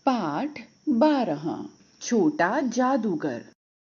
पाठ 12। छोटा जादूगर।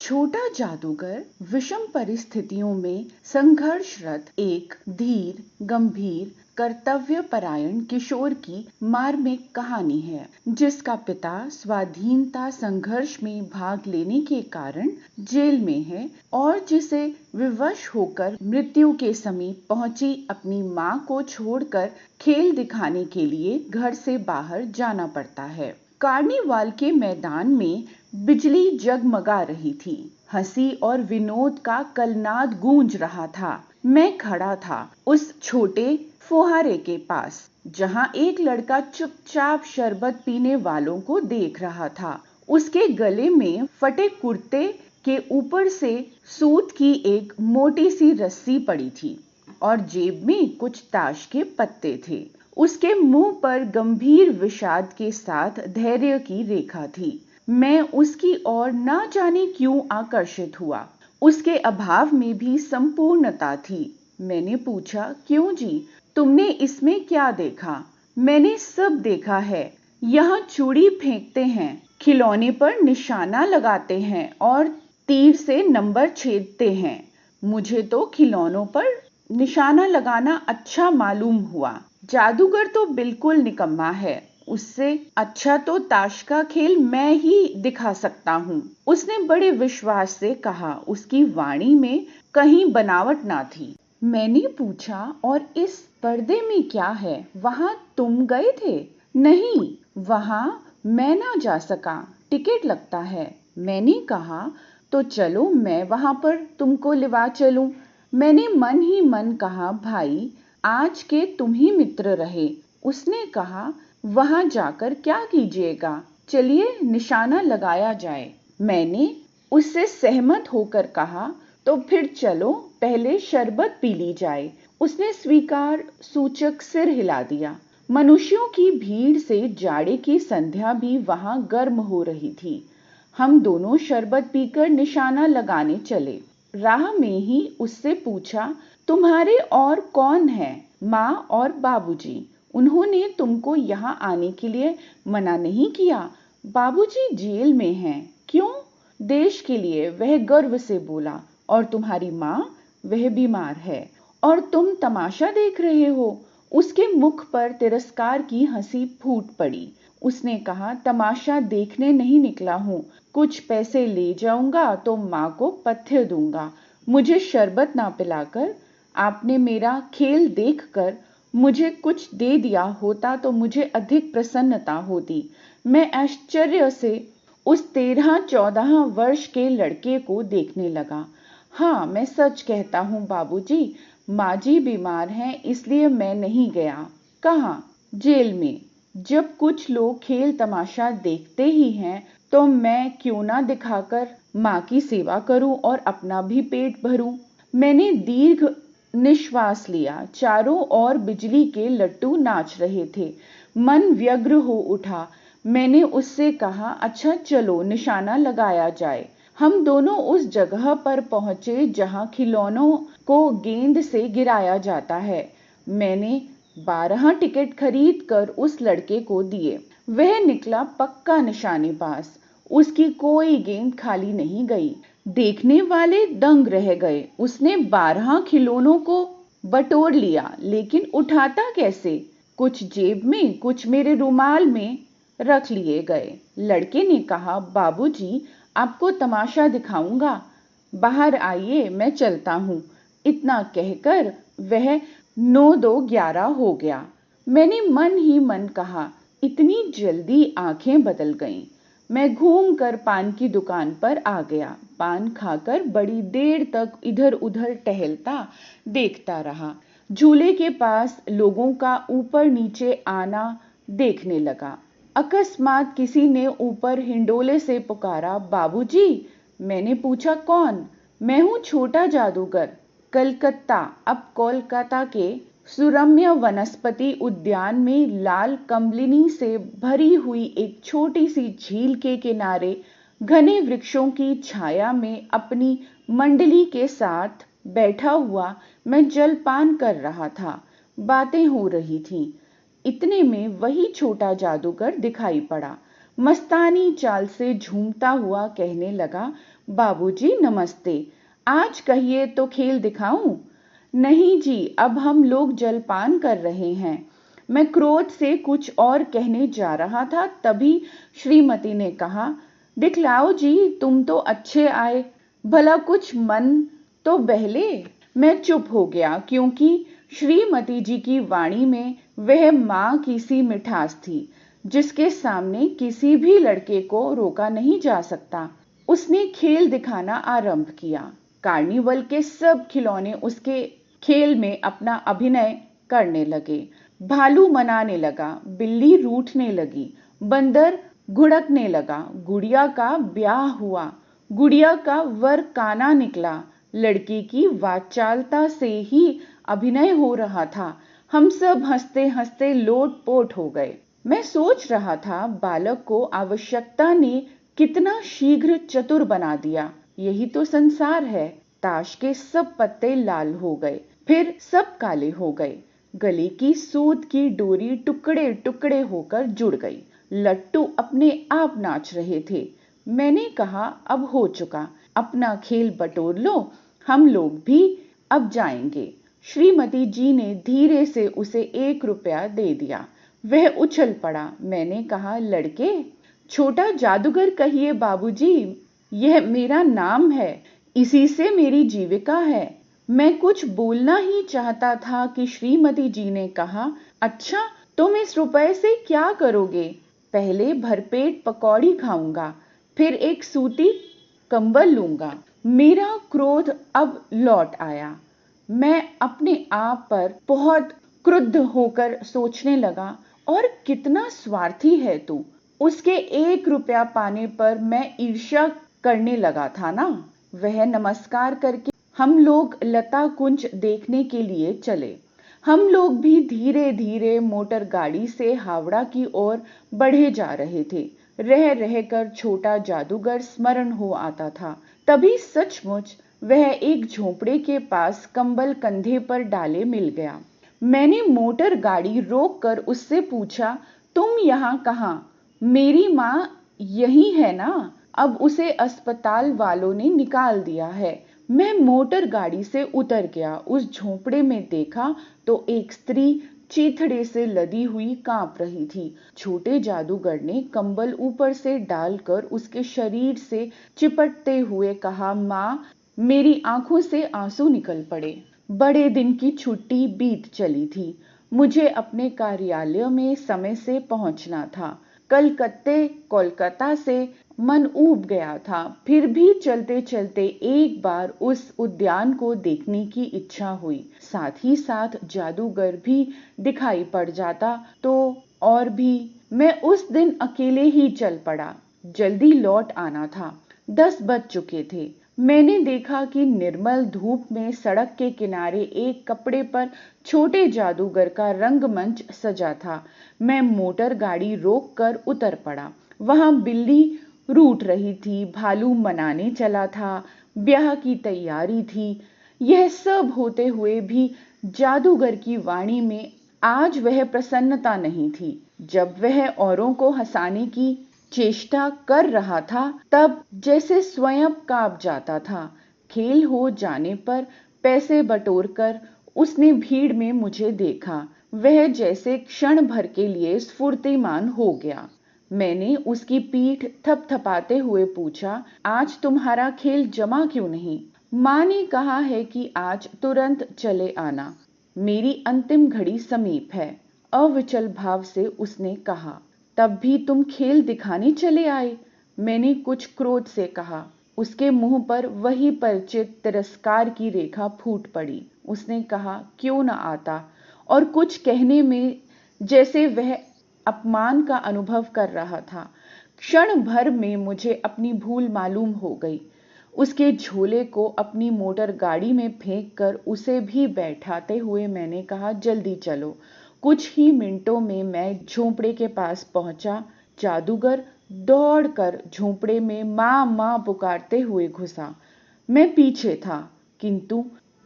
छोटा जादूगर विषम परिस्थितियों में संघर्षरत एक धीर, गंभीर, कर्तव्यपरायण किशोर की मार्मिक कहानी है, जिसका पिता स्वाधीनता संघर्ष में भाग लेने के कारण जेल में है और जिसे विवश होकर मृत्यु के समीप पहुंची अपनी मां को छोड़कर खेल दिखाने के लिए घर से बाहर जाना पड़ता है। कार्निवाल के मैदान में बिजली जगमगा रही थी। हंसी और विनोद का कलनाद गूंज रहा था। मैं खड़ा था उस छोटे फुहारे के पास, जहां एक लड़का चुपचाप शरबत पीने वालों को देख रहा था। उसके गले में फटे कुर्ते के ऊपर से सूत की एक मोटी सी रस्सी पड़ी थी और जेब में कुछ ताश के पत्ते थे। उसके मुंह पर गंभीर विषाद के साथ धैर्य की रेखा थी। मैं उसकी ओर ना जाने क्यों आकर्षित हुआ। उसके अभाव में भी संपूर्णता थी। मैंने पूछा, क्यों जी, तुमने इसमें क्या देखा? मैंने सब देखा है। यहाँ चूड़ी फेंकते हैं, खिलौने पर निशाना लगाते हैं और तीर से नंबर छेदते हैं। मुझे तो खिलौनों पर निशाना लगाना अच्छा मालूम हुआ। जादूगर तो बिल्कुल निकम्मा है। उससे अच्छा तो ताश का खेल मैं ही दिखा सकता हूँ। उसने बड़े विश्वास से कहा। उसकी वाणी में कहीं बनावट ना थी। मैंने पूछा, और इस पर्दे में क्या है? वहां तुम गए थे? नहीं, वहां मैं ना जा सका, टिकट लगता है। मैंने कहा, तो चलो मैं वहां पर तुमको लिवा चलूं। मैंने मन ही मन कहा, भाई आज के तुम ही मित्र रहे। उसने कहा, वहां जाकर क्या कीजिएगा? चलिए निशाना लगाया जाए। मैंने उससे सहमत होकर कहा, तो फिर चलो पहले शरबत पी ली जाए। उसने स्वीकार सूचक सिर हिला दिया। मनुष्यों की भीड़ से जाड़े की संध्या भी वहां गर्म हो रही थी। हम दोनों शरबत पीकर निशाना लगाने चले। राह में ही उससे पूछा, तुम्हारे और कौन है? माँ और बाबूजी। उन्होंने तुमको यहाँ आने के लिए मना नहीं किया? बाबूजी जेल में हैं। क्यों? देश के लिए, वह गर्व से बोला। और तुम्हारी माँ? वह बीमार है और तुम तमाशा देख रहे हो। उसके मुख पर तिरस्कार की हंसी फूट पड़ी। उसने कहा, तमाशा देखने नहीं निकला हूँ। कुछ पैसे ले जाऊंगा तो माँ को पथ्य दूंगा। मुझे शरबत ना पिलाकर आपने मेरा खेल देखकर मुझे कुछ दे दिया होता तो मुझे अधिक प्रसन्नता होती। मैं आश्चर्य से उस 13-14 वर्ष के लड़के को देखने लगा। हाँ, मैं सच कहता हूँ बाबूजी, माँ जी बीमार हैं, इसलिए मैं नहीं गया। कहाँ? जेल में। जब कुछ लोग खेल तमाशा देखते ही हैं तो मैं क्यों ना दिखाकर माँ की सेवा करूं और अपना भी पेट भरूं। मैंने दीर्घ निश्वास लिया। चारों ओर बिजली के लट्टू नाच रहे थे। मन व्यग्र हो उठा। मैंने उससे कहा, अच्छा चलो निशाना लगाया जाए। हम दोनों उस जगह पर पहुंचे जहां खिलौनों को गेंद से गिराया जाता है। मैंने 12 टिकट खरीद कर उस लड़के को दिए। वह निकला पक्का निशानेबाज। उसकी कोई गेंद खाली नहीं गई। देखने वाले दंग रह गए। उसने 12 खिलौनों को बटोर लिया, लेकिन उठाता कैसे? कुछ जेब में, कुछ मेरे रुमाल में रख लिए गए। लड़के ने कहा, बाबूजी आपको तमाशा दिखाऊंगा, बाहर आइए, मैं चलता हूँ। इतना कहकर वह 9-2-11 हो गया। मैंने मन ही मन कहा, इतनी जल्दी आंखें बदल गईं। मैं घूमकर पान की दुकान पर आ गया। पान खाकर बड़ी देर तक इधर उधर टहलता देखता रहा। झूले के पास लोगों का ऊपर नीचे आना देखने लगा। अकस्मात किसी ने ऊपर हिंडोले से पुकारा, बाबूजी। मैंने पूछा, कौन? मैं हूँ छोटा जादूगर, कलकत्ता। अब कोलकाता के सुरम्य वनस्पति उद्यान में लाल कमलिनी से भरी हुई एक छोटी सी झील के किनारे घने वृक्षों की छाया में अपनी मंडली के साथ बैठा हुआ मैं जलपान कर रहा था। बातें हो रही थीं। इतने में वही छोटा जादूगर दिखाई पड़ा। मस्तानी चाल से झूमता हुआ कहने लगा, बाबूजी नमस्ते, आज कहिए तो खेल दिखाऊं? नहीं जी, अब हम लोग जलपान कर रहे हैं। मैं क्रोध से कुछ और कहने जा रहा था, तभी श्रीमती ने कहा, दिखलाओ जी, तुम तो अच्छे आए, भला कुछ मन तो बहले। मैं चुप हो गया, क्योंकि श्रीमती जी की वाणी में वह माँ की सी मिठास थी जिसके सामने किसी भी लड़के को रोका नहीं जा सकता। उसने खेल दिखाना आरंभ किया। कार्निवल के सब खिलौने उसके खेल में अपना अभिनय करने लगे। भालू मनाने लगा, बिल्ली रूठने लगी, बंदर घुड़कने लगा, गुड़िया का ब्याह हुआ, गुड़िया का वर काना निकला। लड़की की वाचालता से ही अभिनय हो रहा था। हम सब हंसते हंसते लोटपोट हो गए। मैं सोच रहा था, बालक को आवश्यकता ने कितना शीघ्र चतुर बना दिया। यही तो संसार है। ताश के सब पत्ते लाल हो गए, फिर सब काले हो गए। गले की सूत की डोरी टुकड़े टुकड़े होकर जुड़ गई। लट्टू अपने आप नाच रहे थे। मैंने कहा, अब हो चुका, अपना खेल बटोर लो, हम लोग भी अब जाएंगे। श्रीमती जी ने धीरे से उसे 1 रुपया दे दिया। वह उछल पड़ा। मैंने कहा, लड़के, छोटा जादूगर कहिए बाबूजी, यह मेरा नाम है, इसी से मेरी जीविका है। मैं कुछ बोलना ही चाहता था कि श्रीमती जी ने कहा, अच्छा, तुम इस रुपए से क्या करोगे? पहले भरपेट पकौड़ी खाऊंगा, फिर एक सूती कंबल लूंगा। मेरा क्रोध अब लौट आया। मैं अपने आप पर बहुत क्रुद्ध होकर सोचने लगा, और कितना स्वार्थी है तू। उसके 1 रुपया पाने पर मैं ईर्ष्या करने लगा था ना। वह नमस्कार करके हम लोग लता कुंज देखने के लिए चले। हम लोग भी धीरे धीरे मोटर गाड़ी से हावड़ा की ओर बढ़े जा रहे थे। रह रहकर छोटा जादूगर स्मरण हो आता था। तभी सचमुच वह एक झोपड़े के पास कंबल कंधे पर डाले मिल गया। मैंने मोटर गाड़ी रोककर उससे पूछा, तुम यहाँ कहाँ? मेरी माँ यही है ना? अब उसे अस्पताल वालों ने निकाल दिया है। मैं मोटर गाड़ी से उतर गया। उस झोपड़े में देखा तो एक स्त्री चीथड़े से लदी हुई कांप रही थी। छोटे जादूगर ने कंबल ऊपर से डालकर उसके शरीर से चिपटते हुए कहा, माँ, मेरी आंखों से आंसू निकल पड़े। बड़े दिन की छुट्टी बीत चली थी। मुझे अपने कार्यालय में समय से पहुंचना था। कोलकाता से मन ऊब गया था। फिर भी चलते चलते एक बार उस उद्यान को देखने की इच्छा हुई। साथ ही साथ जादूगर भी दिखाई पड़ जाता तो और भी। मैं उस दिन अकेले ही चल पड़ा। जल्दी लौट आना था। 10 बज चुके थे। मैंने देखा कि निर्मल धूप में सड़क के किनारे एक कपड़े पर छोटे जादूगर का रंगमंच सजा था। मैं मोटर गाड़ी रोककर उतर पड़ा। वहां बिल्ली रूठ रही थी, भालू मनाने चला था, ब्याह की तैयारी थी। यह सब होते हुए भी जादूगर की वाणी में आज वह प्रसन्नता नहीं थी। जब वह औरों को हंसाने की चेष्टा कर रहा था, तब जैसे स्वयं कांप जाता था। खेल हो जाने पर पैसे बटोरकर उसने भीड़ में मुझे देखा। वह जैसे क्षण भर के लिए स्फूर्तिमान हो गया। मैंने उसकी पीठ थपथपाते हुए पूछा, आज तुम्हारा खेल जमा क्यों नहीं? माँ ने कहा है कि आज तुरंत चले आना, मेरी अंतिम घड़ी समीप है, अविचल भाव से उसने कहा। तब भी तुम खेल दिखाने चले आए? मैंने कुछ क्रोध से कहा। उसके मुंह पर वही परिचित तिरस्कार की रेखा फूट पड़ी। उसने कहा, क्यों न आता? और कुछ कहने में जैसे वह अपमान का अनुभव कर रहा था। क्षण भर में मुझे अपनी भूल मालूम हो गई। उसके झोले को अपनी मोटर गाड़ी में फेंककर उसे भी बैठाते हुए मैंने कहा, जल्दी चलो। कुछ ही मिनटों में मैं झोंपड़े के पास पहुंचा। जादूगर दौड़कर झोंपड़े में माँ माँ पुकारते हुए घुसा। मैं पीछे था, किंतु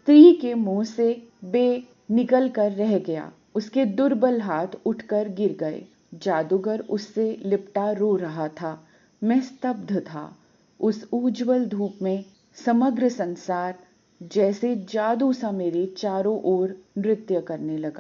स्त्री के मुंह से बे निकल कर रह गया। उसके दुर्बल हाथ उठकर गिर गए। जादूगर उससे लिपटा रो रहा था। मैं स्तब्ध था। उस उज्जवल धूप में समग्र संसार जैसे जादू सा मेरे चारों ओर नृत्य करने लगा।